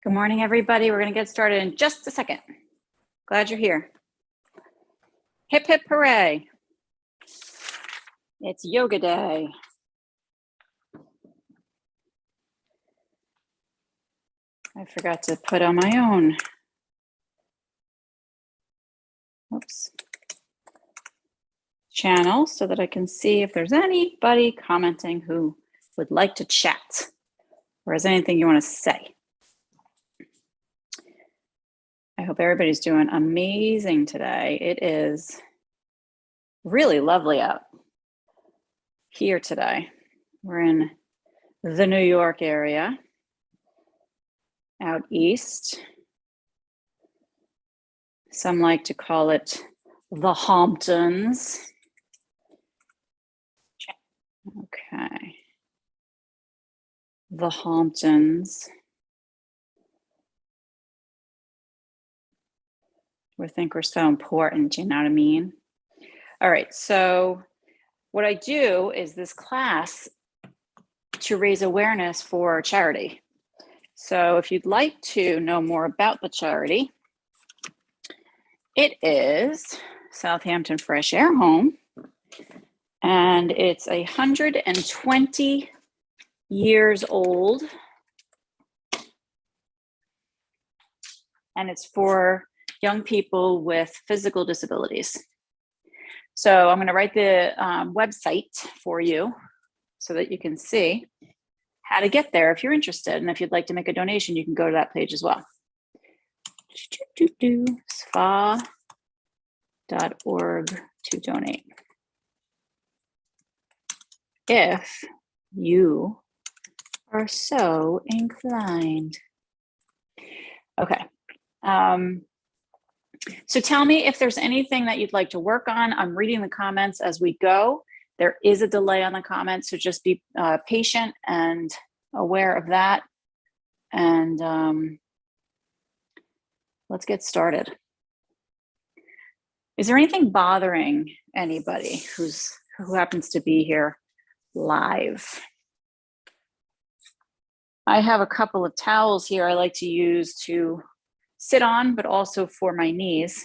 Good morning, everybody. We're going to get started in just a second. Glad you're here. Hip, hip, hooray. It's yoga day. I forgot to put on my own. Oops. Channel so that I can see if there's anybody commenting who would like to chat or has anything you want to say. I hope everybody's doing amazing today. It is really lovely out here today. We're in the New York area, out east. Some like to call it the Hamptons. Okay. The Hamptons. We think we're so important, you know what I mean? All right, so what I do is this class to raise awareness for charity. So if you'd like to know more about the charity, it is Southampton Fresh Air Home, and it's 120 years old, and it's for young people with physical disabilities. So I'm going to write the website for you so that you can see how to get there if you're interested. And if you'd like to make a donation, you can go to that page as well. sva.org to donate. If you are so inclined. Okay. So tell me if there's anything that you'd like to work on. I'm reading the comments as we go. There is a delay on the comments, so just be patient and aware of that. And let's get started. Is there anything bothering anybody who happens to be here live? I have a couple of towels here I like to use to sit on, but also for my knees.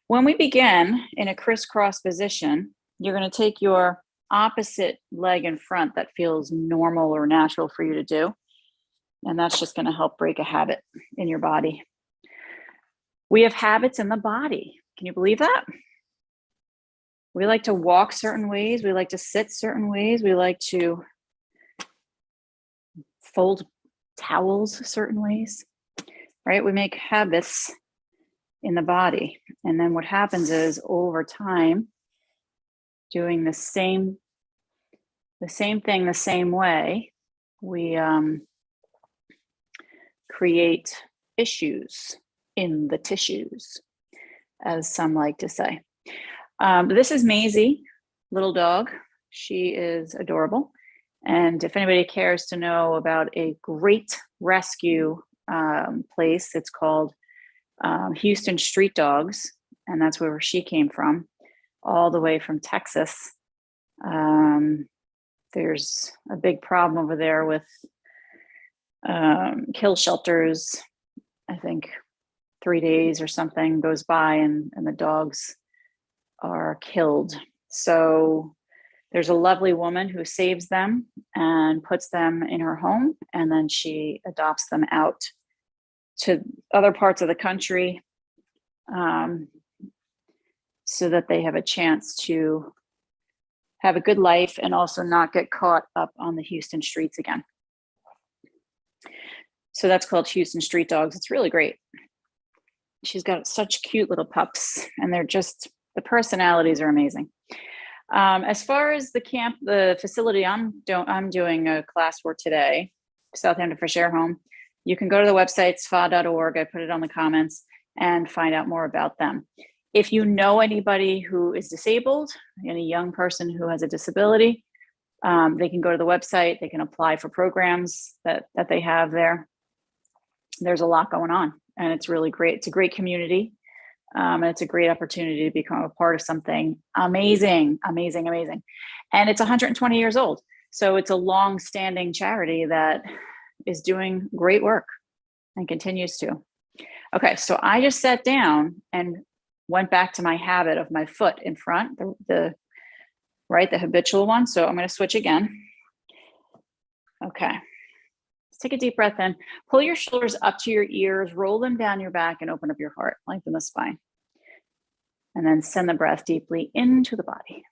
When we begin in a crisscross position, you're going to take your opposite leg in front that feels normal or natural for you to do. And that's just going to help break a habit in your body. We have habits in the body. Can you believe that? We like to walk certain ways. We like to sit certain ways. We like to fold towels certain ways. Right? We make habits in the body. And then what happens is over time, doing the same thing the same way, we create issues in the tissues, as some like to say. This is Maisie, little dog. She is adorable. And if anybody cares to know about a great rescue place, it's called Houston Street Dogs, and that's where she came from, all the way from Texas. There's a big problem over there with kill shelters. I think 3 days or something goes by and the dogs are killed. So there's a lovely woman who saves them and puts them in her home, and then she adopts them out to other parts of the country so that they have a chance to have a good life and also not get caught up on the Houston streets again. So that's called Houston Street Dogs. It's really great. She's got such cute little pups, and they're just, the personalities are amazing. As far as the facility I'm doing a class for today, Southampton Fresh Air Home, you can go to the website, sva.org. I put it on the comments, and find out more about them. If you know anybody who is disabled, any young person who has a disability, they can go to the website. They can apply for programs that they have there. There's a lot going on, and it's really great. It's a great community. And it's a great opportunity to become a part of something amazing, amazing, amazing. And it's 120 years old. So it's a long-standing charity that is doing great work. and continues to. Okay, so I just sat down and went back to my habit of my foot in front, the habitual one. So I'm going to switch again. Okay. Let's take a deep breath in. Pull your shoulders up to your ears, roll them down your back, and open up your heart. Lengthen the spine. And then send the breath deeply into the body.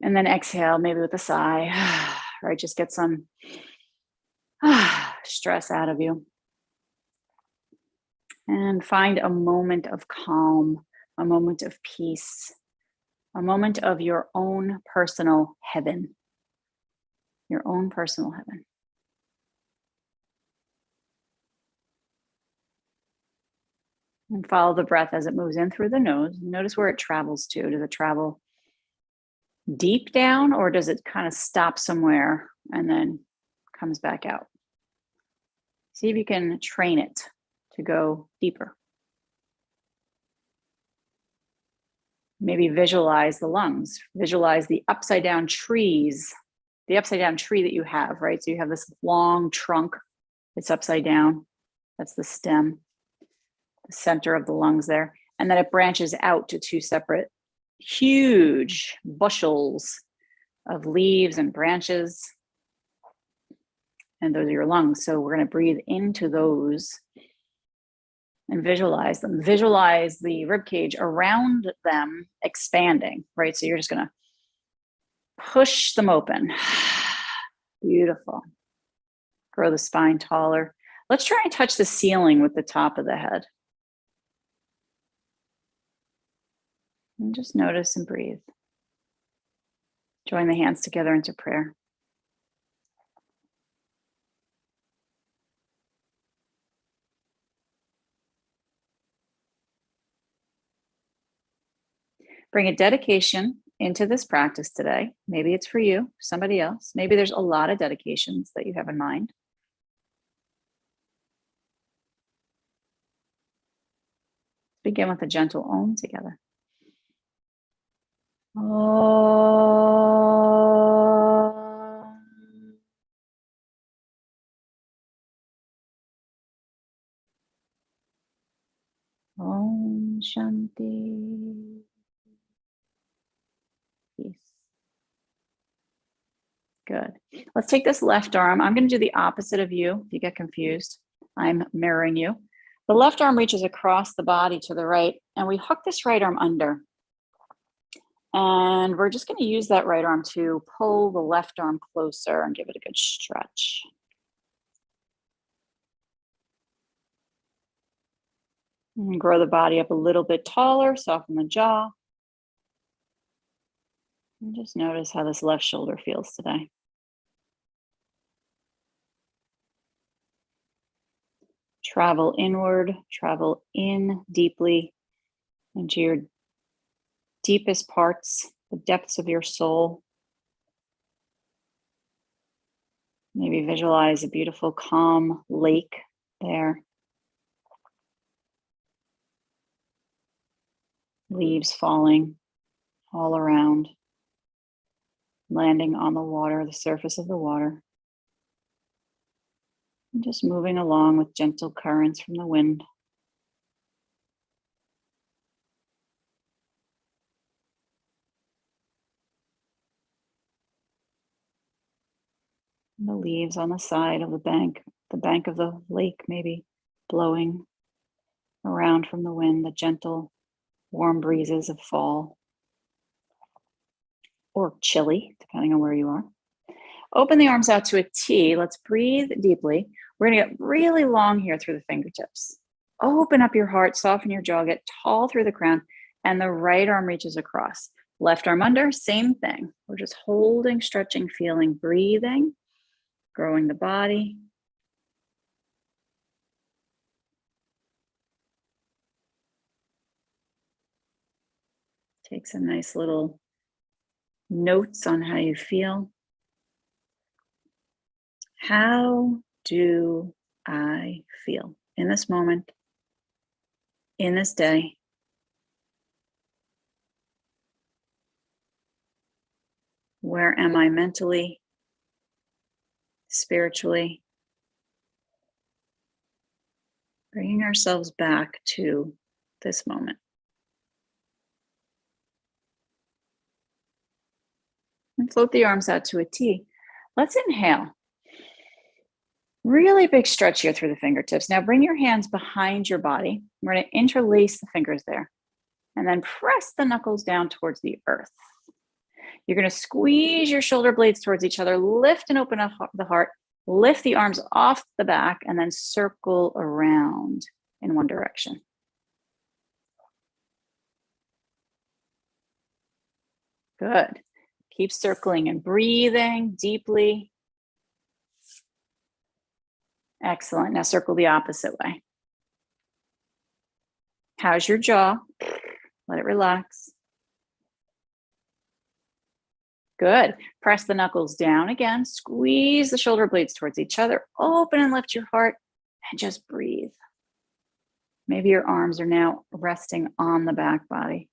And then exhale, maybe with a sigh, right? Just get some stress out of you. And find a moment of calm, a moment of peace, a moment of your own personal heaven. Your own personal heaven. And follow the breath as it moves in through the nose. Notice where it travels to. Does it travel deep down, or does it kind of stop somewhere and then comes back out? See if you can train it to go deeper. Maybe visualize the lungs. Visualize the upside down trees, the upside down tree that you have, right? So you have this long trunk. It's upside down. That's the stem, the center of the lungs there. And then it branches out to two separate huge bushels of leaves and branches. And those are your lungs. So we're going to breathe into those and visualize them. Visualize the rib cage around them expanding, right? So you're just going to push them open. Beautiful. Grow the spine taller. Let's try and touch the ceiling with the top of the head. And just notice and breathe. Join the hands together into prayer. Bring a dedication into this practice today. Maybe it's for you, somebody else. Maybe there's a lot of dedications that you have in mind. Begin with a gentle Om together. Om Shanti. Peace. Good. Let's take this left arm. I'm going to do the opposite of you. If you get confused, I'm mirroring you. The left arm reaches across the body to the right, and we hook this right arm under. And we're just going to use that right arm to pull the left arm closer and give it a good stretch. And grow the body up a little bit taller, soften the jaw. And just notice how this left shoulder feels today. Travel inward, travel in deeply into your deepest parts, the depths of your soul. Maybe visualize a beautiful, calm lake there. Leaves falling all around, landing on the water, the surface of the water. And just moving along with gentle currents from the wind. And the leaves on the side of the bank of the lake, maybe blowing around from the wind, the gentle, warm breezes of fall. Or chilly, depending on where you are. Open the arms out to a T. Let's breathe deeply. We're going to get really long here through the fingertips. Open up your heart, soften your jaw, get tall through the crown, and the right arm reaches across. Left arm under, same thing. We're just holding, stretching, feeling, breathing, growing the body. Take some nice little notes on how you feel. How do I feel in this moment, in this day? Where am I mentally, spiritually, Bringing ourselves back to this moment. And float the arms out to a T. Let's inhale. Really big stretch here through the fingertips. Now bring your hands behind your body. We're going to interlace the fingers there. And then press the knuckles down towards the earth. You're going to squeeze your shoulder blades towards each other. Lift and open up the heart. Lift the arms off the back and then circle around in one direction. Good. Keep circling and breathing deeply. Excellent. Now circle the opposite way. How's your jaw? Let it relax. Good. Press the knuckles down again. Squeeze the shoulder blades towards each other. Open and lift your heart and just breathe. Maybe your arms are now resting on the back body.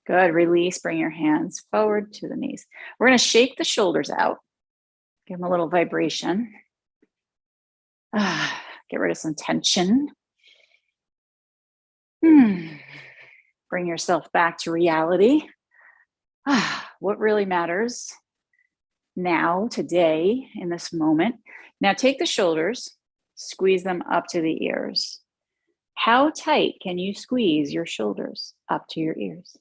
Good. Release. Bring your hands forward to the knees. We're going to shake the shoulders out. Give them a little vibration. Get rid of some tension. Bring yourself back to reality. What really matters now, today, in this moment. Now take the shoulders, squeeze them up to the ears. How tight can you squeeze your shoulders up to your ears?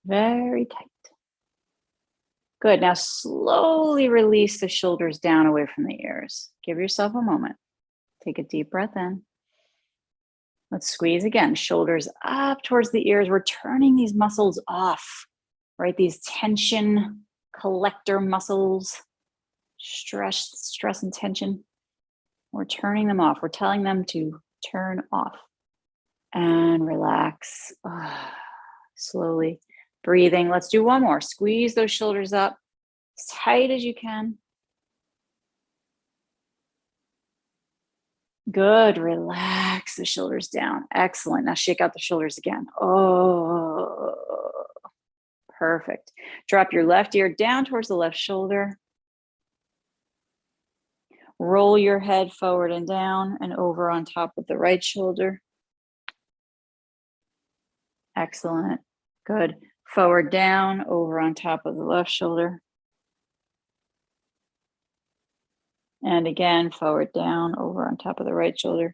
Very tight. Good. Now slowly release the shoulders down away from the ears. Give yourself a moment. Take a deep breath in. Let's squeeze again. Shoulders up towards the ears. We're turning these muscles off, right? These tension collector muscles, stress and tension. We're turning them off. We're telling them to turn off and relax. Slowly breathing. Let's do one more. Squeeze those shoulders up as tight as you can. Good. Relax the shoulders down. Excellent. Now shake out the shoulders again. Oh, perfect. Drop your left ear down towards the left shoulder. Roll your head forward and down and over on top of the right shoulder. Excellent. Good. Forward down, over on top of the left shoulder. And again, forward down, over on top of the right shoulder.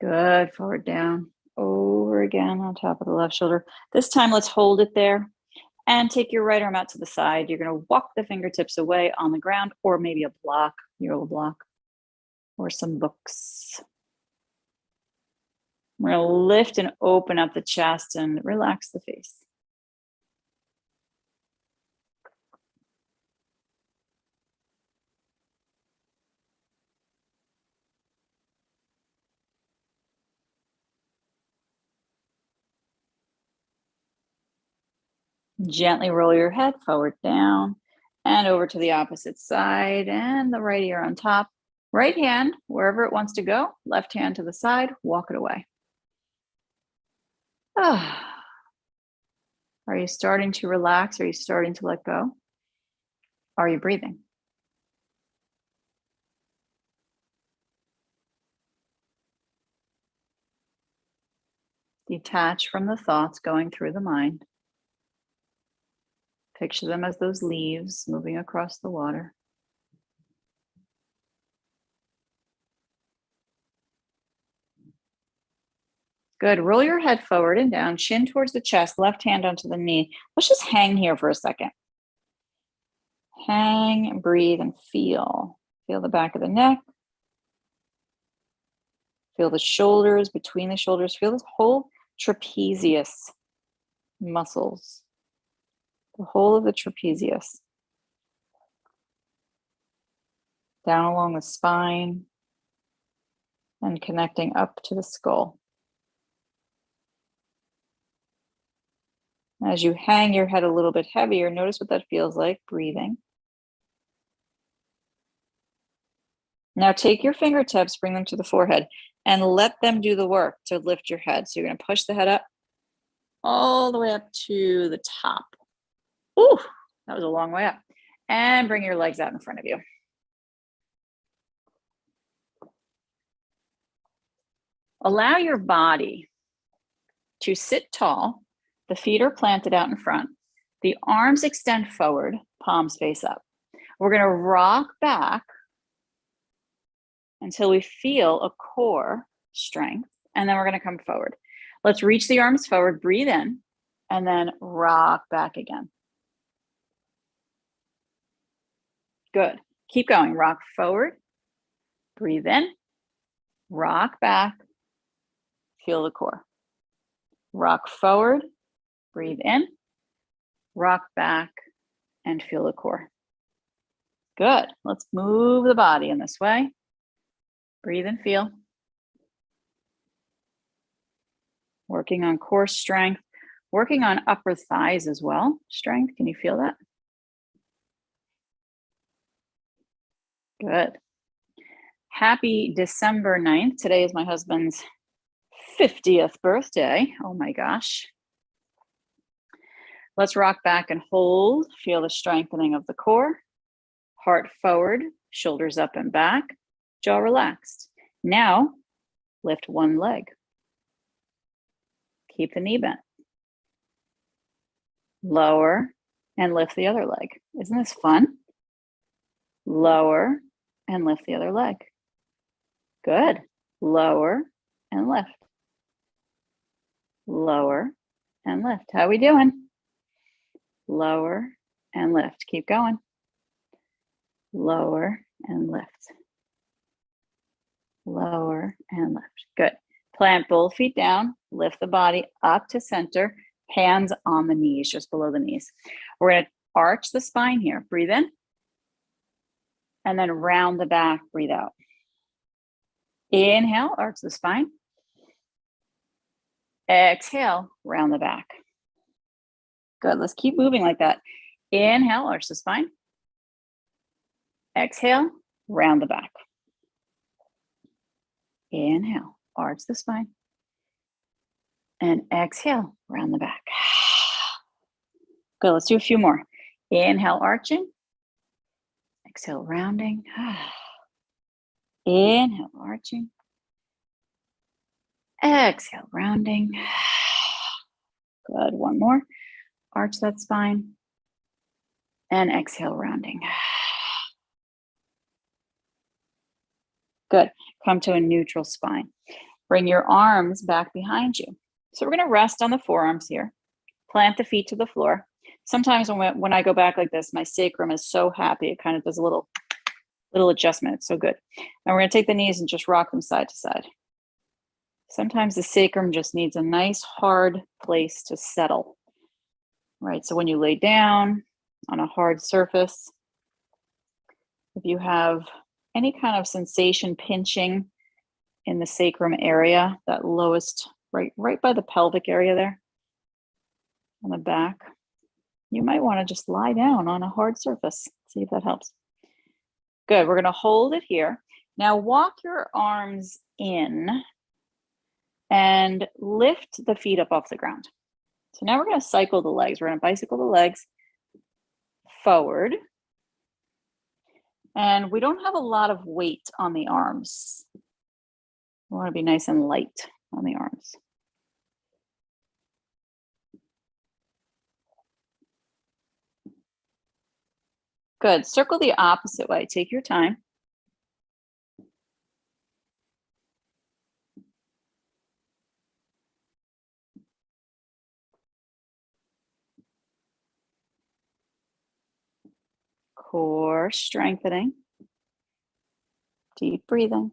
Good. Forward down, over again on top of the left shoulder. This time, let's hold it there and take your right arm out to the side. You're going to walk the fingertips away on the ground, or maybe a block, your old block, or some books. We're going to lift and open up the chest and relax the face. Gently roll your head forward, down, and over to the opposite side, and the right ear on top. Right hand, wherever it wants to go. Left hand to the side, walk it away. Are you starting to relax? Are you starting to let go? Are you breathing? Detach from the thoughts going through the mind. Picture them as those leaves moving across the water. Good. Roll your head forward and down, chin towards the chest, left hand onto the knee. Let's just hang here for a second. Hang and breathe and feel. Feel the back of the neck. Feel the shoulders, between the shoulders. Feel this whole trapezius muscles. The whole of the trapezius. Down along the spine and connecting up to the skull. As you hang your head a little bit heavier, notice what that feels like, breathing. Now take your fingertips, bring them to the forehead, and let them do the work to lift your head. So you're going to push the head up all the way up to the top. Ooh, that was a long way up. And bring your legs out in front of you. Allow your body to sit tall. The feet are planted out in front. The arms extend forward, palms face up. We're going to rock back until we feel a core strength, and then we're going to come forward. Let's reach the arms forward, breathe in, and then rock back again. Good. Keep going. Rock forward, breathe in, rock back, feel the core. Rock forward, breathe in, rock back, and feel the core. Good. Let's move the body in this way. Breathe and feel. Working on core strength, working on upper thighs as well. Strength, can you feel that? Good. Happy December 9th. Today is my husband's 50th birthday. Oh my gosh. Let's rock back and hold. Feel the strengthening of the core. Heart forward, shoulders up and back, jaw relaxed. Now, lift one leg. Keep the knee bent. Lower and lift the other leg. Isn't this fun? Lower and lift the other leg. Good. Lower and lift. Lower and lift. How are we doing? Lower and lift. Keep going. Lower and lift. Lower and lift. Good. Plant both feet down. Lift the body up to center. Hands on the knees, just below the knees. We're going to arch the spine here. Breathe in. And then round the back. Breathe out. Inhale, arch the spine. Exhale, round the back. Good. Let's keep moving like that. Inhale, arch the spine. Exhale, round the back. Inhale, arch the spine. And exhale, round the back. Good. Let's do a few more. Inhale, arching. Exhale, rounding. Inhale, arching. Exhale, rounding. Good. One more. Arch that spine. And exhale, rounding. Good. Come to a neutral spine. Bring your arms back behind you. So we're going to rest on the forearms here. Plant the feet to the floor. Sometimes when I go back like this, my sacrum is so happy. It kind of does a little adjustment. It's so good. And we're going to take the knees and just rock them side to side. Sometimes the sacrum just needs a nice hard place to settle. Right? So when you lay down on a hard surface, if you have any kind of sensation pinching in the sacrum area, that lowest, right by the pelvic area there on the back, you might want to just lie down on a hard surface. See if that helps. Good. We're going to hold it here. Now walk your arms in and lift the feet up off the ground. So now we're going to cycle the legs. We're going to bicycle the legs forward. And we don't have a lot of weight on the arms. We want to be nice and light on the arms. Good. Circle the opposite way. Take your time. Core strengthening. Deep breathing.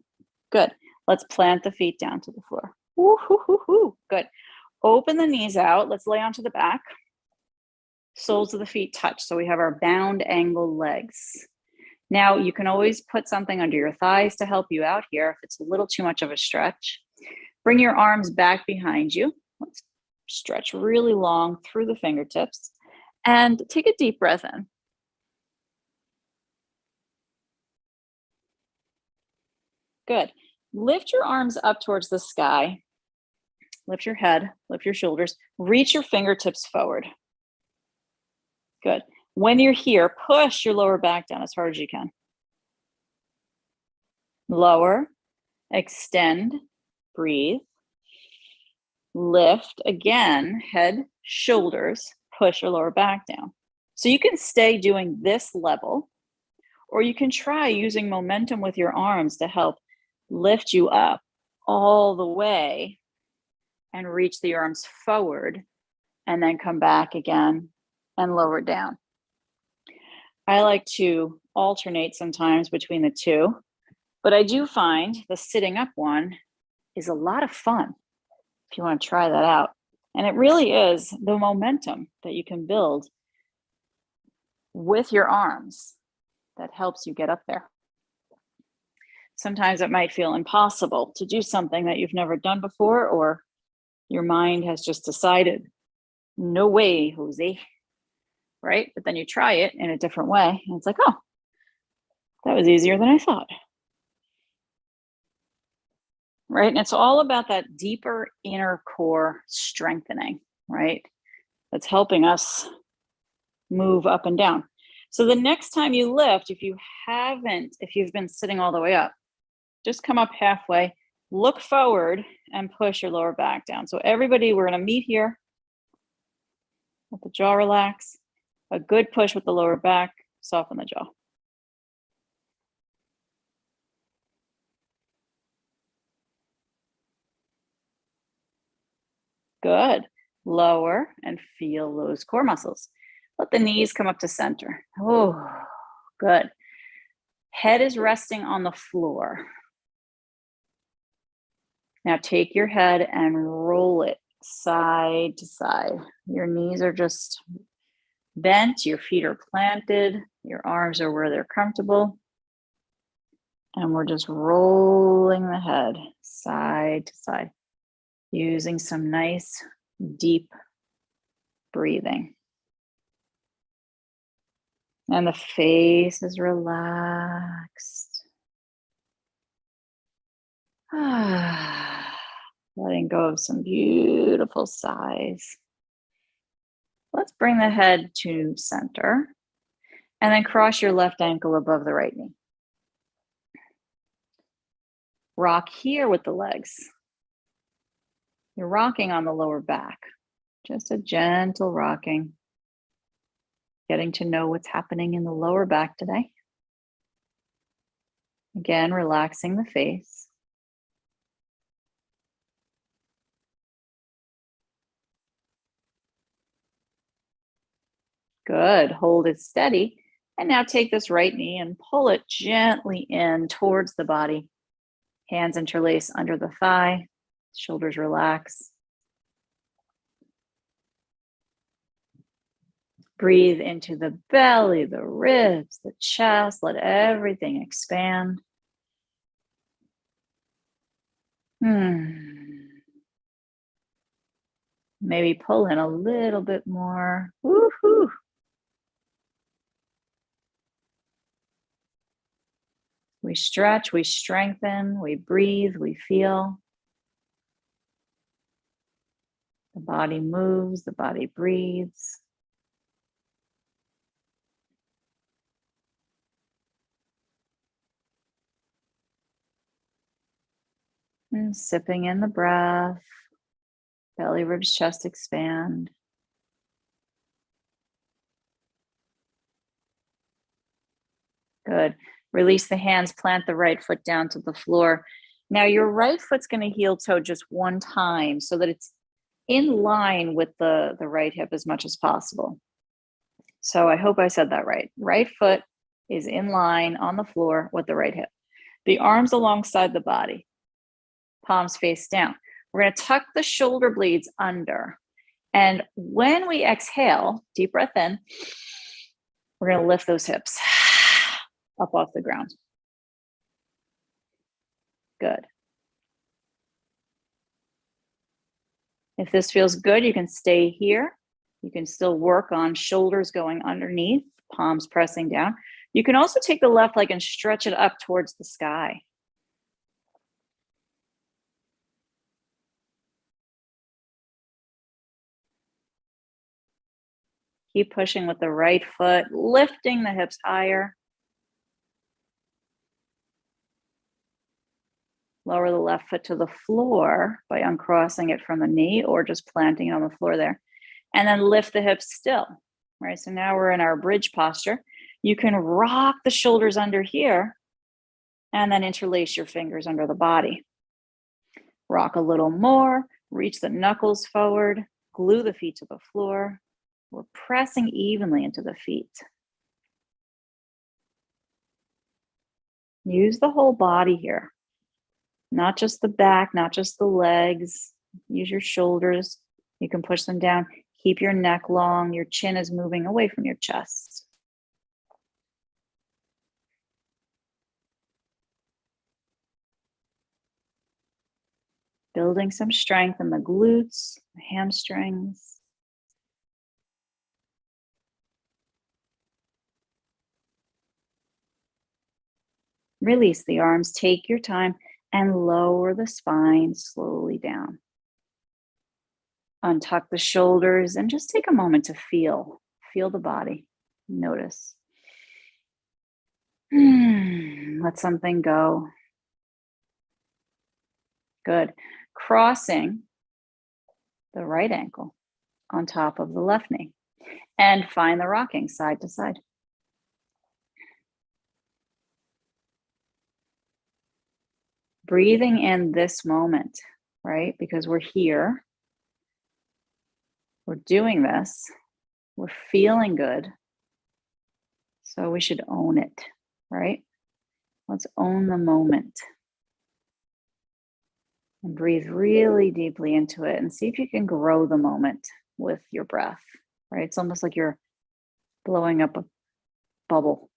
Good. Let's plant the feet down to the floor. Woo-hoo-hoo-hoo. Good. Open the knees out. Let's lay onto the back. Soles of the feet touch. So we have our bound angle legs. Now you can always put something under your thighs to help you out here if it's a little too much of a stretch. Bring your arms back behind you. Let's stretch really long through the fingertips and take a deep breath in. Good. Lift your arms up towards the sky. Lift your head, lift your shoulders, reach your fingertips forward. Good. When you're here, push your lower back down as hard as you can. Lower, extend, breathe. Lift again, head, shoulders, push your lower back down. So you can stay doing this level, or you can try using momentum with your arms to help lift you up all the way and reach the arms forward and then come back again and lower down. I like to alternate sometimes between the two, but I do find the sitting up one is a lot of fun if you want to try that out. And it really is the momentum that you can build with your arms that helps you get up there. Sometimes it might feel impossible to do something that you've never done before, or your mind has just decided, no way, Jose, right? But then you try it in a different way, and it's like, oh, that was easier than I thought. Right? And it's all about that deeper inner core strengthening, right? That's helping us move up and down. So the next time you lift, if you've been sitting all the way up, just come up halfway, look forward, and push your lower back down. So everybody, we're going to meet here. Let the jaw relax. A good push with the lower back, soften the jaw. Good. Lower and feel those core muscles. Let the knees come up to center. Oh, good. Head is resting on the floor. Now take your head and roll it side to side. Your knees are just bent, your feet are planted, your arms are where they're comfortable. And we're just rolling the head side to side, using some nice deep breathing. And the face is relaxed. Letting go of some beautiful sighs. Let's bring the head to center and then cross your left ankle above the right knee. Rock here with the legs. You're rocking on the lower back. Just a gentle rocking. Getting to know what's happening in the lower back today. Again, relaxing the face. Good, hold it steady. And now take this right knee and pull it gently in towards the body. Hands interlace under the thigh, shoulders relax. Breathe into the belly, the ribs, the chest, let everything expand. Maybe pull in a little bit more. Woohoo! We stretch, we strengthen, we breathe, we feel. The body moves, the body breathes. And sipping in the breath. Belly, ribs, chest expand. Good. Release the hands, plant the right foot down to the floor. Now your right foot's going to heel toe just one time so that it's in line with the right hip as much as possible. So I hope I said that right. Right foot is in line on the floor with the right hip. The arms alongside the body. Palms face down. We're going to tuck the shoulder blades under. And when we exhale, deep breath in, we're going to lift those hips up off the ground. Good. If this feels good, you can stay here. You can still work on shoulders going underneath, palms pressing down. You can also take the left leg and stretch it up towards the sky. Keep pushing with the right foot, lifting the hips higher. Lower the left foot to the floor by uncrossing it from the knee or just planting it on the floor there. And then lift the hips still, right? So now we're in our bridge posture. You can rock the shoulders under here and then interlace your fingers under the body. Rock a little more, reach the knuckles forward, glue the feet to the floor. We're pressing evenly into the feet. Use the whole body here, not just the back, not just the legs. Use your shoulders. You can push them down. Keep your neck long. Your chin is moving away from your chest. Building some strength in the glutes, the hamstrings. Release the arms. Take your time and lower the spine slowly down. Untuck the shoulders and just take a moment to feel the body. Notice. Let something go. Good. Crossing the right ankle on top of the left knee and find the rocking side to side. Breathing in this moment, right? Because we're here. We're doing this. We're feeling good. So we should own it, right? Let's own the moment. And breathe really deeply into it and see if you can grow the moment with your breath, right? It's almost like you're blowing up a bubble.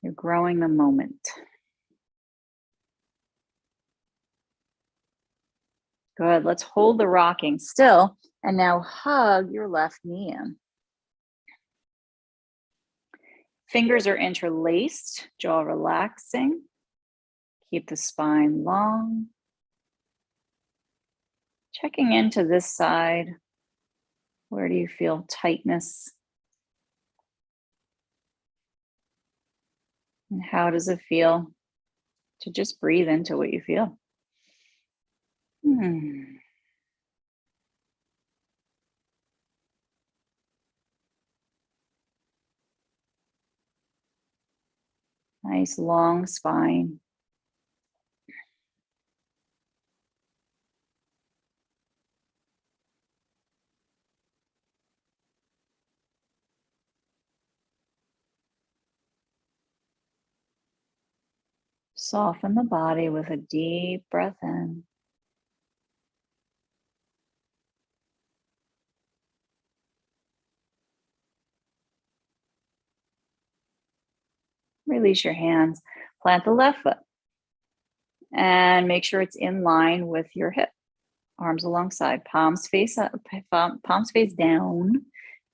You're growing the moment. Good. Let's hold the rocking still and now hug your left knee in. Fingers are interlaced, jaw relaxing. Keep the spine long. Checking into this side. Where do you feel tightness? And how does it feel to just breathe into what you feel? Nice long spine. Soften the body with a deep breath in. Release your hands. Plant the left foot. And make sure it's in line with your hip. Arms alongside, palms face up, palms face down.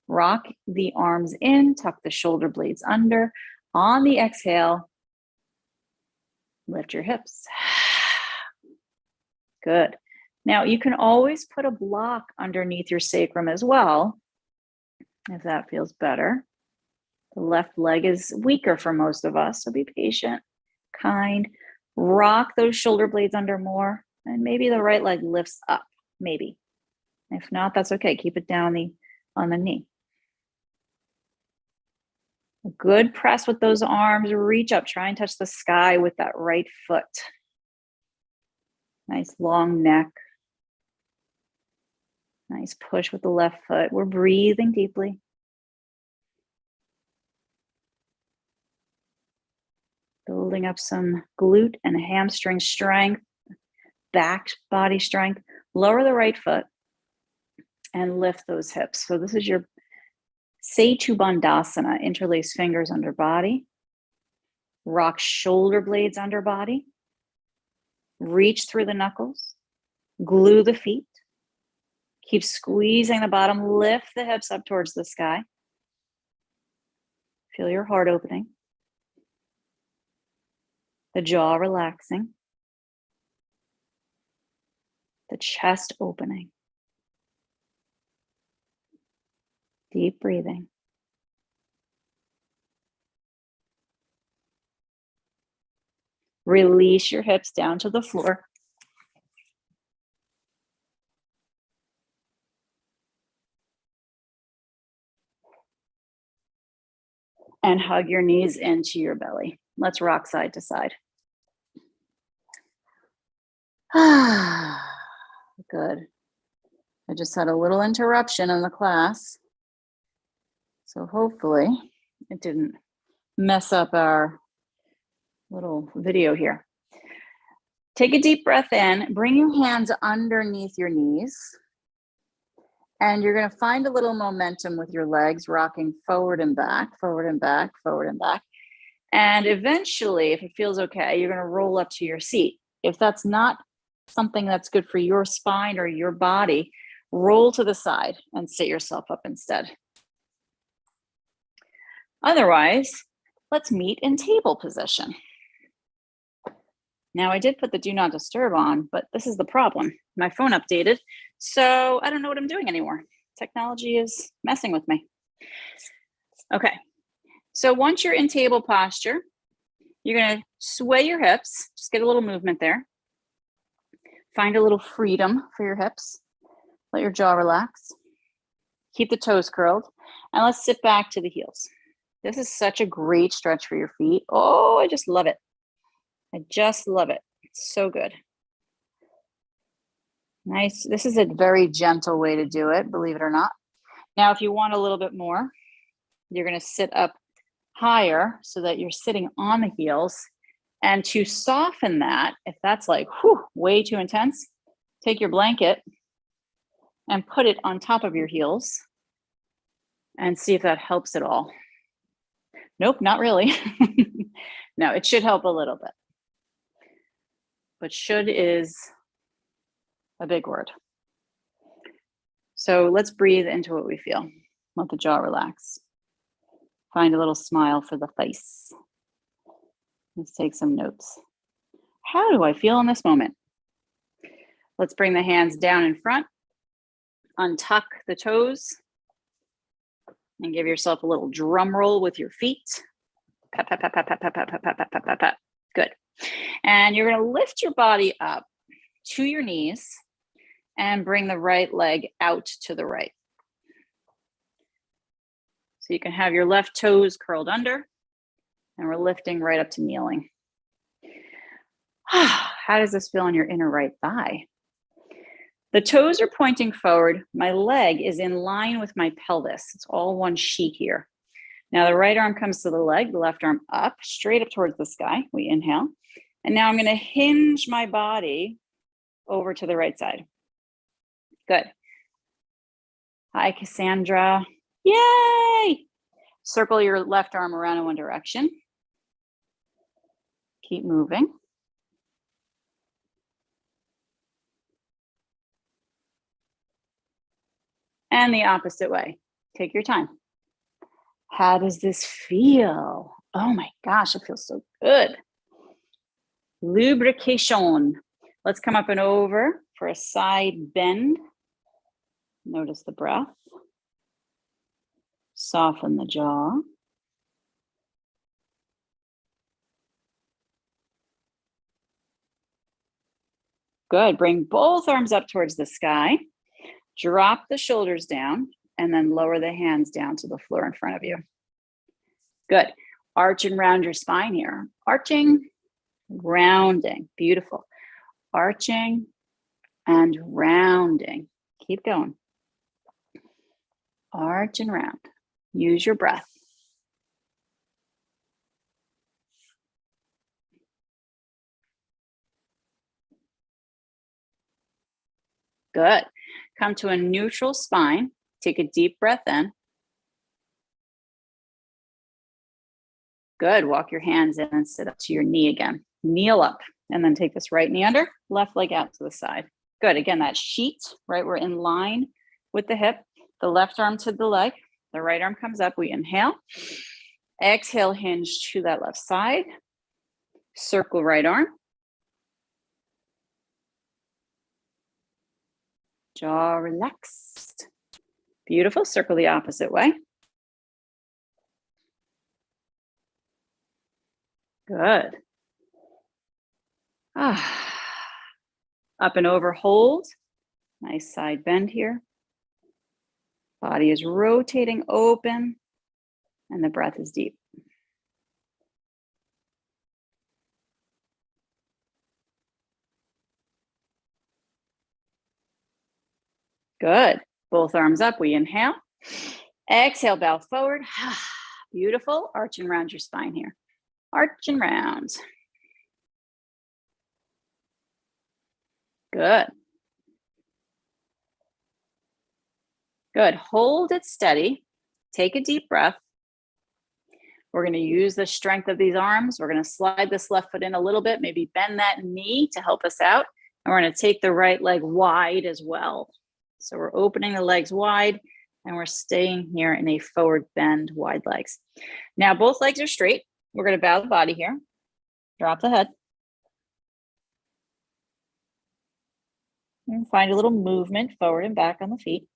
Rock the arms in, tuck the shoulder blades under. On the exhale, lift your hips. Good. Now you can always put a block underneath your sacrum as well, if that feels better. The left leg is weaker for most of us, so be patient, kind. Rock those shoulder blades under more, and maybe the right leg lifts up, maybe. If not, that's okay. Keep it down on the knee. A good press with those arms. Reach up. Try and touch the sky with that right foot. Nice long neck. Nice push with the left foot. We're breathing deeply. Building up some glute and hamstring strength, back body strength. Lower the right foot and lift those hips. So this is your Setu Bandhasana. Interlace fingers under body. Rock shoulder blades under body. Reach through the knuckles. Glue the feet. Keep squeezing the bottom. Lift the hips up towards the sky. Feel your heart opening. The jaw relaxing. The chest opening. Deep breathing. Release your hips down to the floor. And hug your knees into your belly. Let's rock side to side. Good. I just had a little interruption in the class. So hopefully it didn't mess up our little video here. Take a deep breath in, bring your hands underneath your knees. And you're gonna find a little momentum with your legs rocking forward and back, forward and back, forward and back. And eventually, if it feels okay, you're gonna roll up to your seat. If that's not something that's good for your spine or your body, roll to the side and sit yourself up instead. Otherwise, let's meet in table position. Now I did put the do not disturb on, but this is the problem. My phone updated, so I don't know what I'm doing anymore. Technology is messing with me. Okay, so once you're in table posture, you're gonna sway your hips, just get a little movement there. Find a little freedom for your hips. Let your jaw relax. Keep the toes curled, and let's sit back to the heels. This is such a great stretch for your feet. Oh, I just love it. I just love it. It's so good. Nice. This is a very gentle way to do it, believe it or not. Now, if you want a little bit more, you're going to sit up higher so that you're sitting on the heels. And to soften that, if that's like way too intense, take your blanket and put it on top of your heels and see if that helps at all. Nope, not really. No, it should help a little bit. But should is a big word. So let's breathe into what we feel. Let the jaw relax. Find a little smile for the face. Let's take some notes. How do I feel in this moment? Let's bring the hands down in front. Untuck the toes. And give yourself a little drum roll with your feet. Pat, pat, pat, pat, pat, pat, pat, pat, pat, pat, pat, pat. Good. And you're going to lift your body up to your knees and bring the right leg out to the right. So you can have your left toes curled under, and we're lifting right up to kneeling. How does this feel on your inner right thigh? The toes are pointing forward. My leg is in line with my pelvis. It's all one sheet here. Now the right arm comes to the leg, the left arm up, straight up towards the sky. We inhale. And now I'm going to hinge my body over to the right side. Good. Hi, Cassandra. Yay! Circle your left arm around in one direction. Keep moving. And the opposite way. Take your time. How does this feel? Oh my gosh, it feels so good. Lubrication. Let's come up and over for a side bend. Notice the breath. Soften the jaw. Good. Bring both arms up towards the sky. Drop the shoulders down and then lower the hands down to the floor in front of you. Good. Arch and round your spine here. Arching, rounding. Beautiful. Arching and rounding. Keep going. Arch and round. Use your breath. Good. Come to a neutral spine. Take a deep breath in. Good. Walk your hands in and sit up to your knee again. Kneel up and then take this right knee under, left leg out to the side. Good. Again, that sheet, right? We're in line with the hip. The left arm to the leg. The right arm comes up. We inhale. Exhale, hinge to that left side. Circle right arm. Jaw relaxed. Beautiful. Circle the opposite way. Good. Up and over, hold. Nice side bend here. Body is rotating open, and the breath is deep. Good. Both arms up. We inhale. Exhale, bow forward. Beautiful. Arch and round your spine here. Arch and round. Good. Good. Hold it steady. Take a deep breath. We're going to use the strength of these arms. We're going to slide this left foot in a little bit, maybe bend that knee to help us out. And we're going to take the right leg wide as well. So we're opening the legs wide and we're staying here in a forward bend, wide legs. Now both legs are straight. We're going to bow the body here. Drop the head. And find a little movement forward and back on the feet.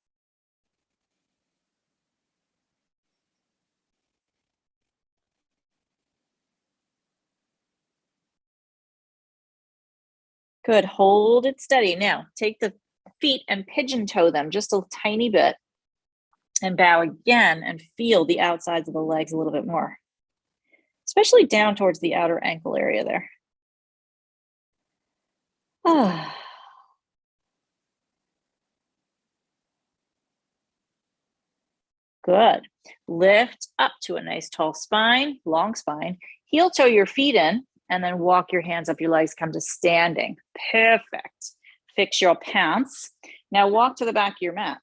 Good. Hold it steady. Now take the feet and pigeon toe them just a tiny bit and bow again and feel the outsides of the legs a little bit more, especially down towards the outer ankle area there. Good. Lift up to a nice tall spine, long spine. Heel toe your feet in and then walk your hands up your legs, come to standing. Perfect. Fix your pants. Now walk to the back of your mat.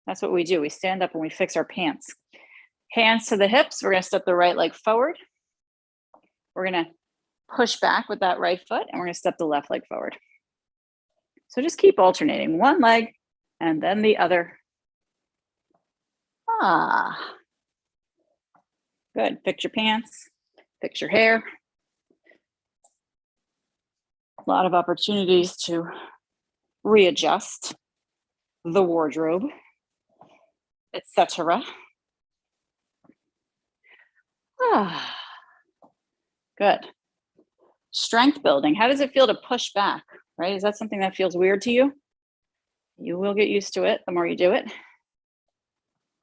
That's what we do. We stand up and we fix our pants. Hands to the hips. We're going to step the right leg forward. We're going to push back with that right foot and we're going to step the left leg forward. So just keep alternating one leg and then the other. Good. Fix your pants. Fix your hair. A lot of opportunities to readjust the wardrobe, etc. Good. Strength building. How does it feel to push back, right? Is that something that feels weird to you? You will get used to it the more you do it.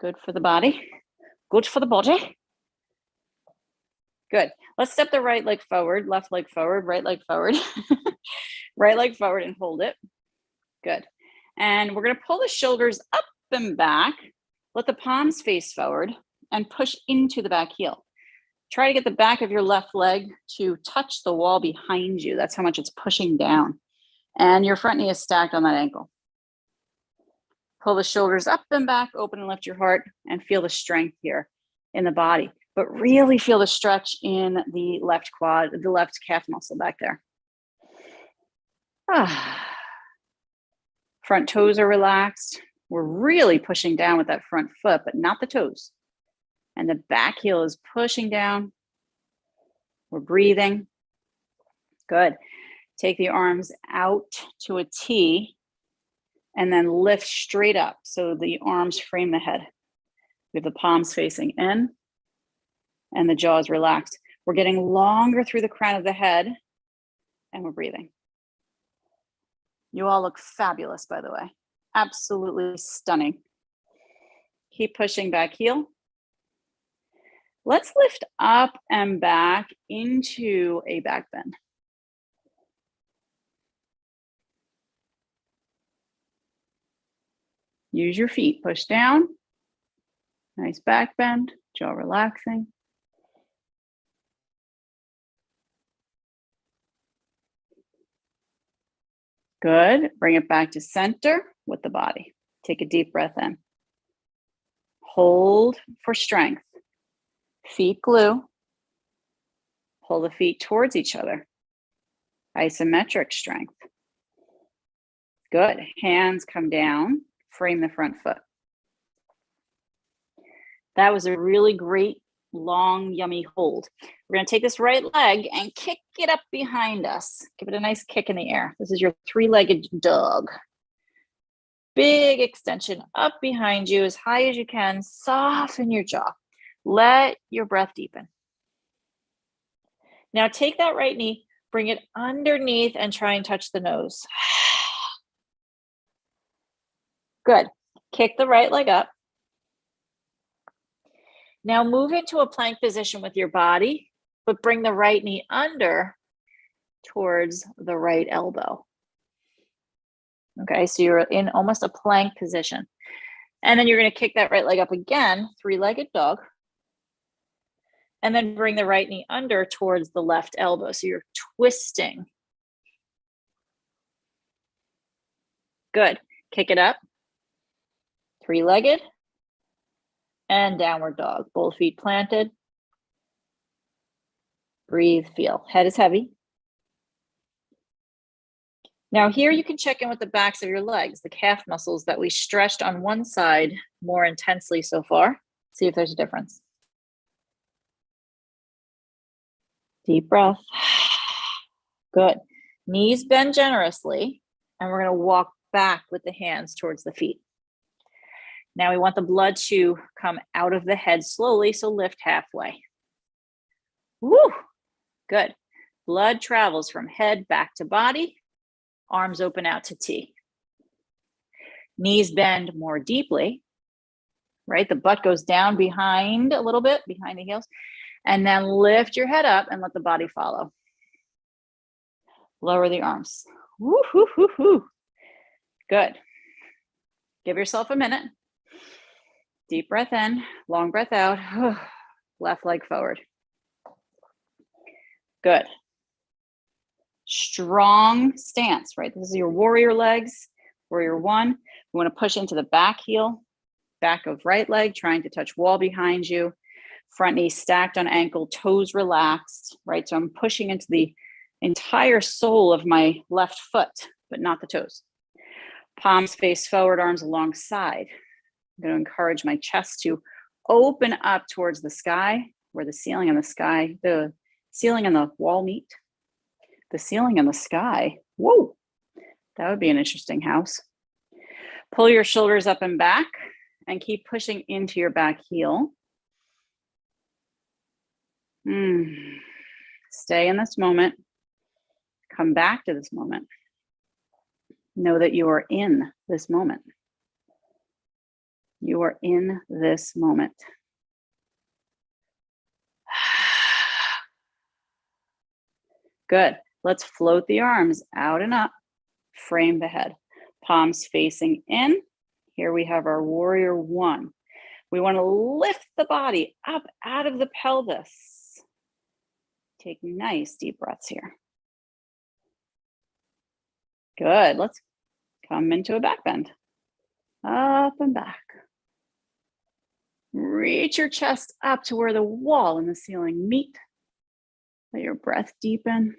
Good for the body. Good for the body. Good. Let's step the right leg forward, left leg forward, right leg forward. Right leg forward and hold it. Good. And we're going to pull the shoulders up and back. Let the palms face forward and push into the back heel. Try to get the back of your left leg to touch the wall behind you. That's how much it's pushing down. And your front knee is stacked on that ankle. Pull the shoulders up and back, open and lift your heart, and feel the strength here in the body. But really feel the stretch in the left quad, the left calf muscle back there. Front toes are relaxed. We're really pushing down with that front foot, but not the toes. And the back heel is pushing down. We're breathing. Good. Take the arms out to a T and then lift straight up so the arms frame the head. We have the palms facing in and the jaws relaxed. We're getting longer through the crown of the head and we're breathing. You all look fabulous, by the way. Absolutely stunning. Keep pushing back heel. Let's lift up and back into a back bend. Use your feet, push down. Nice back bend, jaw relaxing. Good. Bring it back to center with the body. Take a deep breath in. Hold for strength. Feet glue. Pull the feet towards each other. Isometric strength. Good. Hands come down. Frame the front foot. That was a really great, long, yummy hold. We're going to take this right leg and kick it up behind us. Give it a nice kick in the air. This is your three-legged dog. Big extension up behind you as high as you can. Soften your jaw. Let your breath deepen. Now take that right knee, bring it underneath and try and touch the nose. Good. Kick the right leg up. Now move into a plank position with your body, but bring the right knee under towards the right elbow. Okay, so you're in almost a plank position. And then you're going to kick that right leg up again, three-legged dog. And then bring the right knee under towards the left elbow. So you're twisting. Good. Kick it up. Three-legged. And downward dog. Both feet planted. Breathe, feel. Head is heavy. Now here you can check in with the backs of your legs, the calf muscles that we stretched on one side more intensely so far. See if there's a difference. Deep breath. Good. Knees bend generously, and we're going to walk back with the hands towards the feet. Now we want the blood to come out of the head slowly, so lift halfway. Woo! Good. Blood travels from head back to body. Arms open out to T. Knees bend more deeply, right? The butt goes down behind a little bit, behind the heels, and then lift your head up and let the body follow. Lower the arms. Woo, hoo, hoo, hoo. Good. Give yourself a minute. Deep breath in, long breath out. Left leg forward. Good. Strong stance, right? This is your warrior legs, warrior one. We want to push into the back heel, back of right leg, trying to touch wall behind you. Front knee stacked on ankle, toes relaxed, right? So I'm pushing into the entire sole of my left foot, but not the toes. Palms face forward, arms alongside. I'm going to encourage my chest to open up towards the sky, where the ceiling and the sky, the ceiling and the wall meet. The ceiling and the sky. Whoa, that would be an interesting house. Pull your shoulders up and back and keep pushing into your back heel. Stay in this moment. Come back to this moment. Know that you are in this moment. You are in this moment. Good. Let's float the arms out and up. Frame the head. Palms facing in. Here we have our warrior one. We want to lift the body up out of the pelvis. Take nice deep breaths here. Good. Let's come into a back bend. Up and back. Reach your chest up to where the wall and the ceiling meet. Let your breath deepen.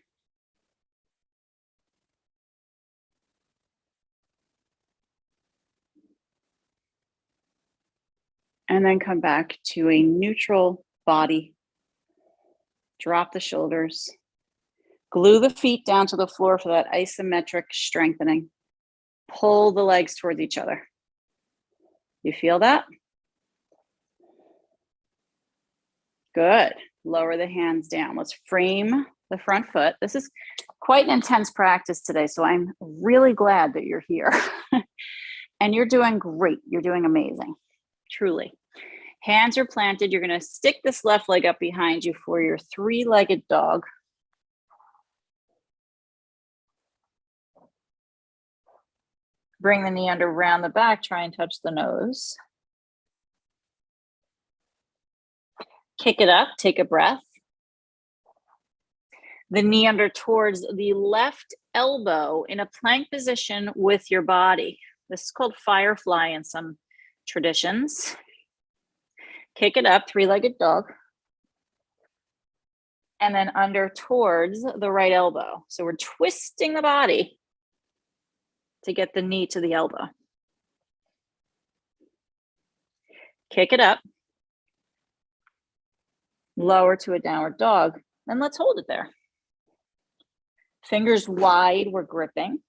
And then come back to a neutral body. Drop the shoulders. Glue the feet down to the floor for that isometric strengthening. Pull the legs towards each other. You feel that? Good. Lower the hands down. Let's frame the front foot. This is quite an intense practice today, so I'm really glad that you're here. And you're doing great. You're doing amazing. Truly. Hands are planted. You're going to stick this left leg up behind you for your three-legged dog. Bring the knee under around the back. Try and touch the nose. Kick it up. Take a breath. The knee under towards the left elbow in a plank position with your body. This is called firefly in some traditions. Kick it up, three-legged dog. And then under towards the right elbow. So we're twisting the body to get the knee to the elbow. Kick it up. Lower to a downward dog. And let's hold it there. Fingers wide, we're gripping.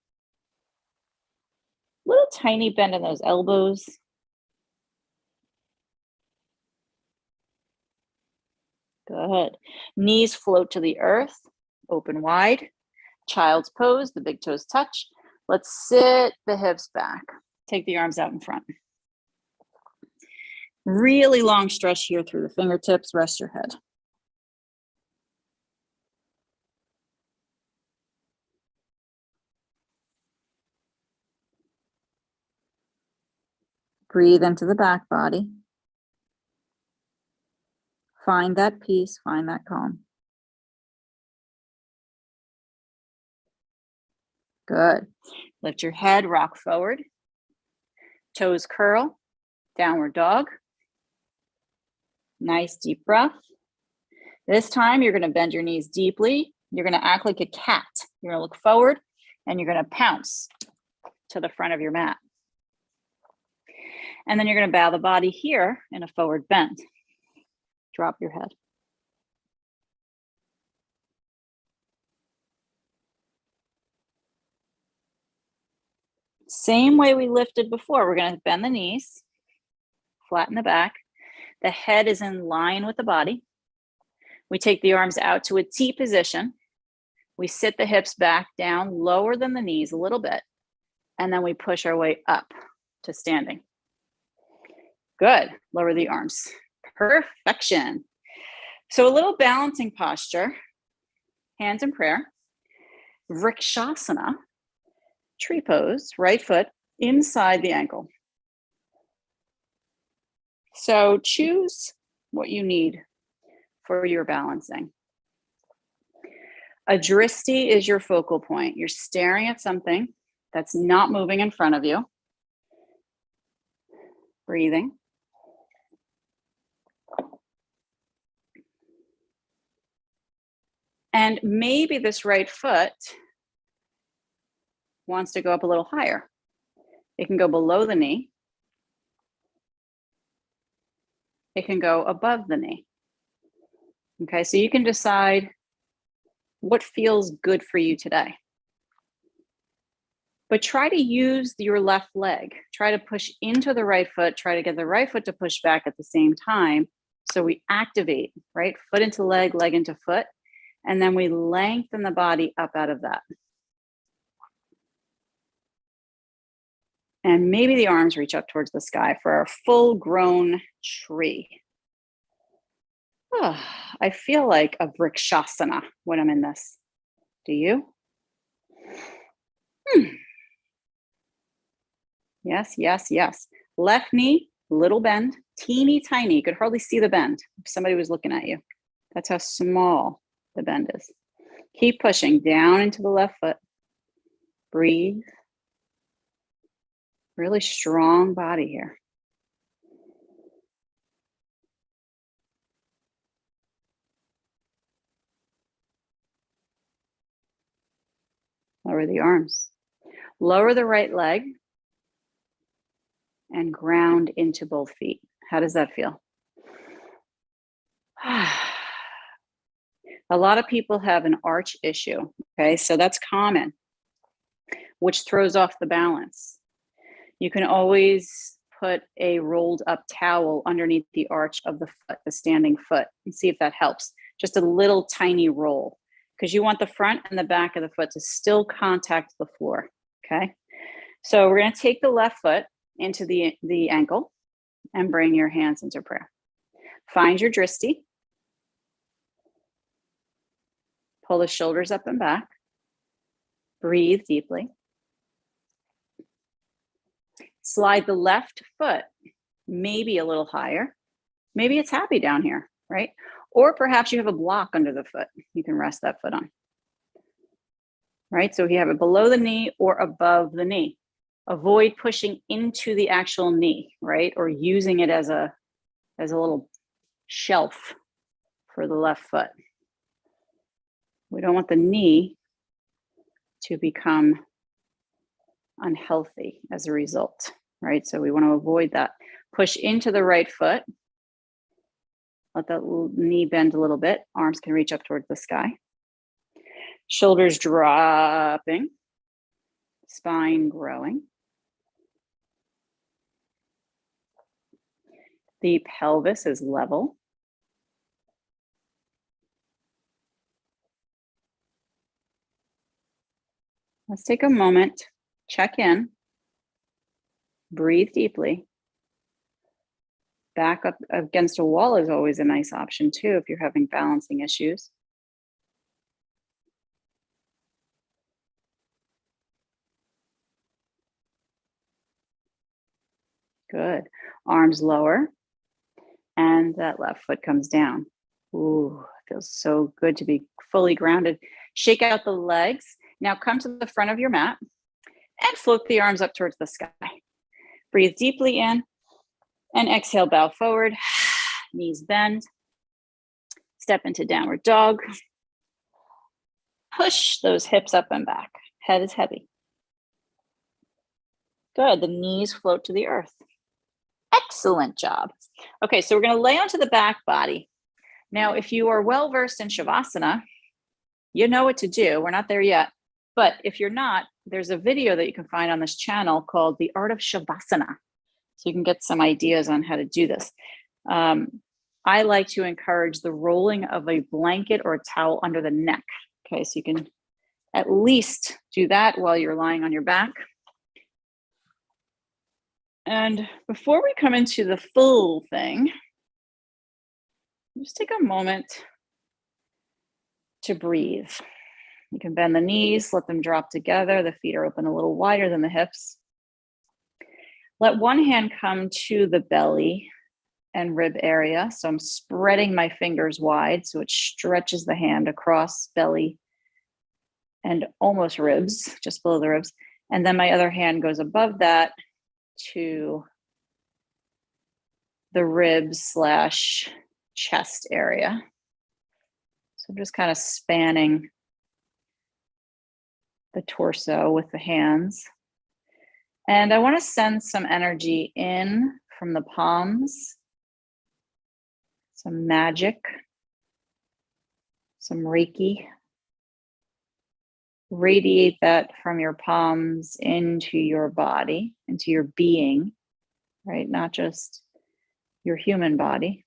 Little tiny bend in those elbows. Good. Knees float to the earth, open wide. Child's pose, the big toes touch. Let's sit the hips back. Take the arms out in front. Really long stretch here through the fingertips. Rest your head. Breathe into the back body. Find that peace, find that calm. Good. Lift your head, rock forward. Toes curl, downward dog. Nice deep breath. This time you're going to bend your knees deeply. You're going to act like a cat. You're going to look forward and you're going to pounce to the front of your mat. And then you're going to bow the body here in a forward bend. Drop your head. Same way we lifted before. We're going to bend the knees, flatten the back. The head is in line with the body. We take the arms out to a T position. We sit the hips back down, lower than the knees a little bit, and then we push our way up to standing. Good. Lower the arms. Perfection. So a little balancing posture, hands in prayer. Vrikshasana, tree pose, right foot inside the ankle. So choose what you need for your balancing. A dristi is your focal point. You're staring at something that's not moving in front of you. Breathing. And maybe this right foot wants to go up a little higher. It can go below the knee. It can go above the knee. Okay, so you can decide what feels good for you today. But try to use your left leg. Try to push into the right foot. Try to get the right foot to push back at the same time. So we activate, right? Foot into leg, leg into foot. And then we lengthen the body up out of that. And maybe the arms reach up towards the sky for our full-grown tree. Oh, I feel like a vrikshasana when I'm in this. Do you? Yes, yes, yes. Left knee, little bend, teeny tiny. You could hardly see the bend if somebody was looking at you. That's how small the bend is. Keep pushing down into the left foot. Breathe. Really strong body here. Lower the arms. Lower the right leg and ground into both feet. How does that feel? A lot of people have an arch issue, okay? So that's common, which throws off the balance. You can always put a rolled up towel underneath the arch of the foot, the standing foot, and see if that helps. Just a little tiny roll, because you want the front and the back of the foot to still contact the floor, okay? So we're gonna take the left foot into the ankle and bring your hands into prayer. Find your dristi. Pull the shoulders up and back. Breathe deeply. Slide the left foot maybe a little higher. Maybe it's happy down here, right? Or perhaps you have a block under the foot. You can rest that foot on. Right? So if you have it below the knee or above the knee, avoid pushing into the actual knee, right? Or using it as a little shelf for the left foot. We don't want the knee to become unhealthy as a result, right? So we want to avoid that. Push into the right foot. Let that knee bend a little bit. Arms can reach up towards the sky. Shoulders dropping. Spine growing. The pelvis is level. Let's take a moment, check in, breathe deeply. Back up against a wall is always a nice option too if you're having balancing issues. Good. Arms lower, and that left foot comes down. Ooh, feels so good to be fully grounded. Shake out the legs. Now come to the front of your mat and float the arms up towards the sky. Breathe deeply in and exhale, bow forward, knees bend. Step into downward dog. Push those hips up and back. Head is heavy. Good, the knees float to the earth. Excellent job. Okay, so we're gonna lay onto the back body. Now, if you are well-versed in Shavasana, you know what to do. We're not there yet. But if you're not, there's a video that you can find on this channel called The Art of Shavasana. So you can get some ideas on how to do this. I like to encourage the rolling of a blanket or a towel under the neck. Okay, so you can at least do that while you're lying on your back. And before we come into the full thing, just take a moment to breathe. You can bend the knees, let them drop together. The feet are open a little wider than the hips. Let one hand come to the belly and rib area. So I'm spreading my fingers wide so it stretches the hand across belly and almost ribs, just below the ribs. And then my other hand goes above that to the ribs / chest area. So I'm just kind of spanning the torso with the hands. And I want to send some energy in from the palms, some magic, some Reiki. Radiate that from your palms into your body, into your being, right? Not just your human body.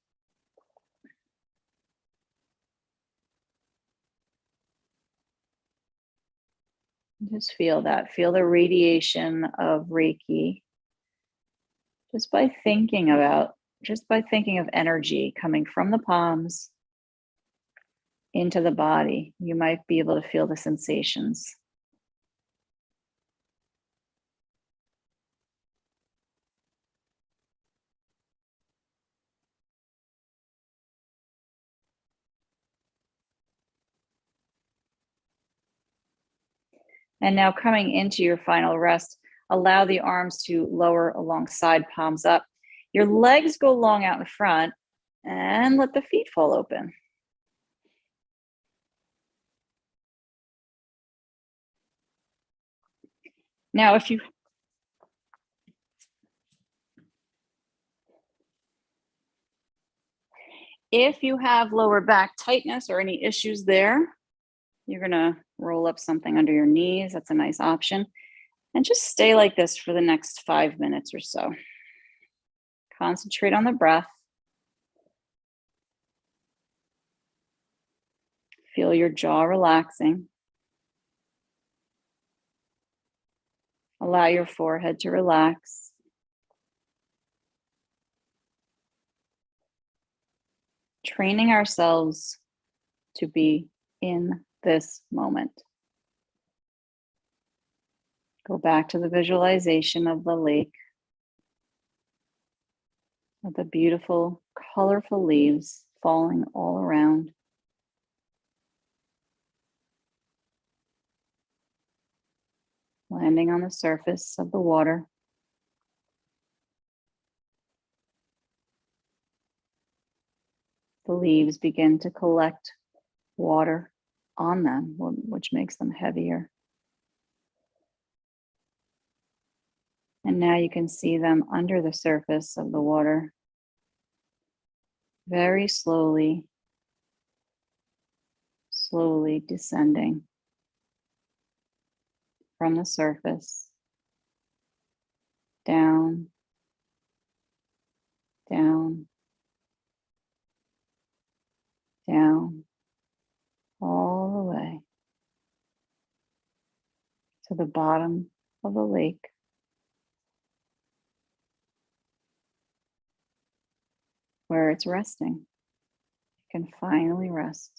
Just feel that. Feel the radiation of Reiki just by thinking of energy coming from the palms into the body. You might be able to feel the sensations. And now coming into your final rest, allow the arms to lower alongside, palms up. Your legs go long out in front and let the feet fall open. Now, if you have lower back tightness or any issues there, you're gonna roll up something under your knees. That's a nice option. And just stay like this for the next 5 minutes or so. Concentrate on the breath. Feel your jaw relaxing. Allow your forehead to relax. Training ourselves to be in this moment. Go back to the visualization of the lake, with the beautiful, colorful leaves falling all around. Landing on the surface of the water. The leaves begin to collect water on them, which makes them heavier. And now you can see them under the surface of the water, very slowly, slowly descending from the surface, down, down, down, all the way to the bottom of the lake, where it's resting. It can finally rest.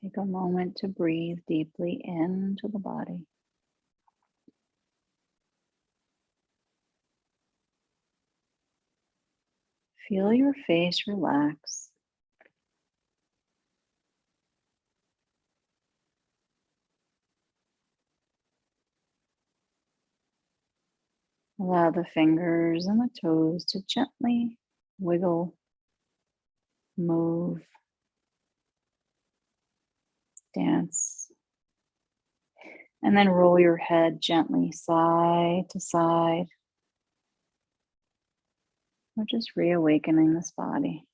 Take a moment to breathe deeply into the body. Feel your face relax. Allow the fingers and the toes to gently wiggle, move, dance, and then roll your head gently side to side. We're just reawakening this body.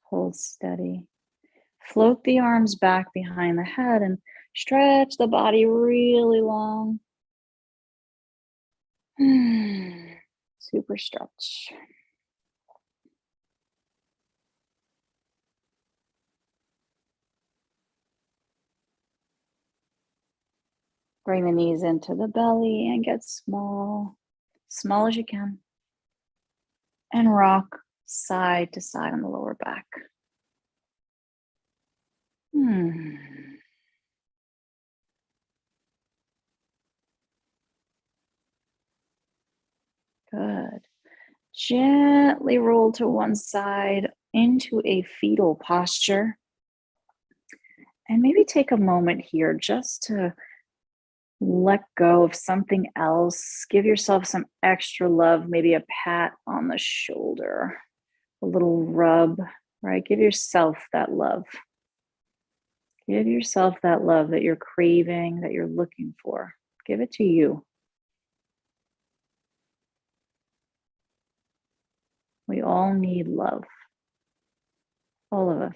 Hold steady. Float the arms back behind the head and stretch the body really long. Super stretch. Bring the knees into the belly and get small, small as you can. And rock side to side on the lower back. Good. Gently roll to one side into a fetal posture. And maybe take a moment here just to let go of something else. Give yourself some extra love, maybe a pat on the shoulder, a little rub, right? Give yourself that love. Give yourself that love that you're craving, that you're looking for. Give it to you. We all need love. All of us.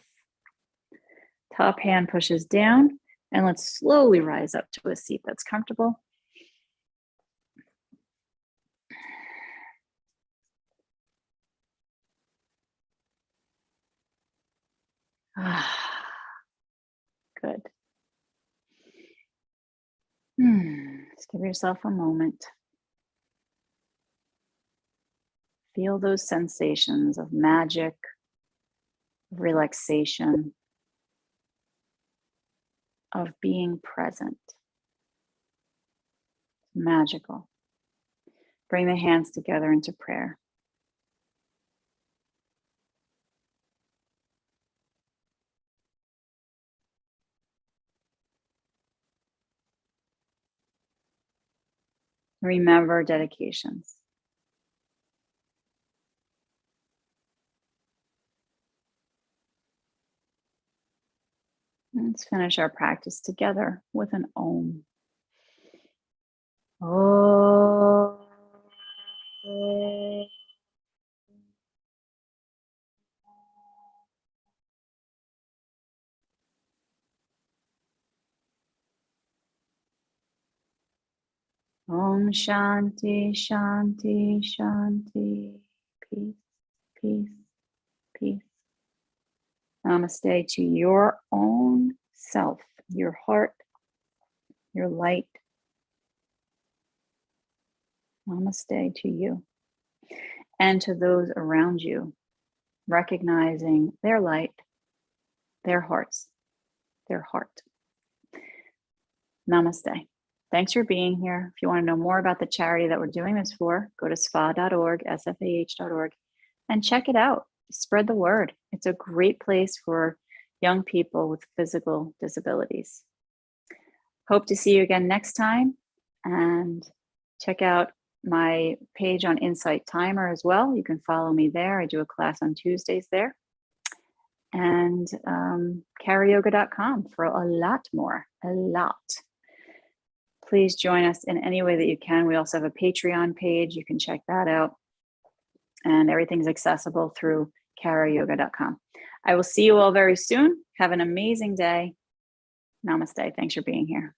Top hand pushes down, and let's slowly rise up to a seat that's comfortable. Good. Just give yourself a moment. Feel those sensations of magic, of relaxation, of being present. Magical. Bring the hands together into prayer. Remember dedications. Let's finish our practice together with an Om. Om. Om Shanti, Shanti, Shanti. Peace, peace, peace. Namaste to your own self, your heart, your light. Namaste to you and to those around you, recognizing their light, their hearts, their heart. Namaste. Thanks for being here. If you want to know more about the charity that we're doing this for, go to sfah.org, sfah.org, and check it out. Spread the word. It's a great place for young people with physical disabilities. Hope to see you again next time, and check out my page on Insight Timer as well. You can follow me there. I do a class on Tuesdays there. And karayoga.com for a lot more, a lot. Please join us in any way that you can. We also have a Patreon page. You can check that out. And everything's accessible through karayoga.com. I will see you all very soon. Have an amazing day. Namaste. Thanks for being here.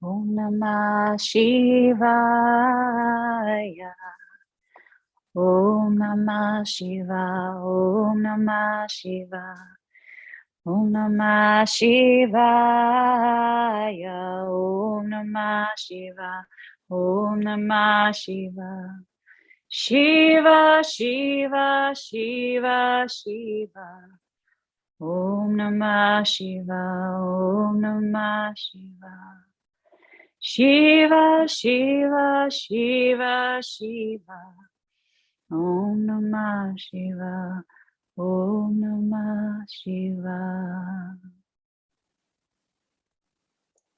Om Namah Shivaya. Om Namah Shiva. Om Namah Shiva. Om Namah Shivaya. Om Namah Shiva. Om Namah Shiva. Shiva, Shiva, Shiva, Shiva. Om Namah Shiva. Om Namah Shiva. Shiva, Shiva, Shiva, Shiva. Om Namah Shiva. Om Namah Shiva.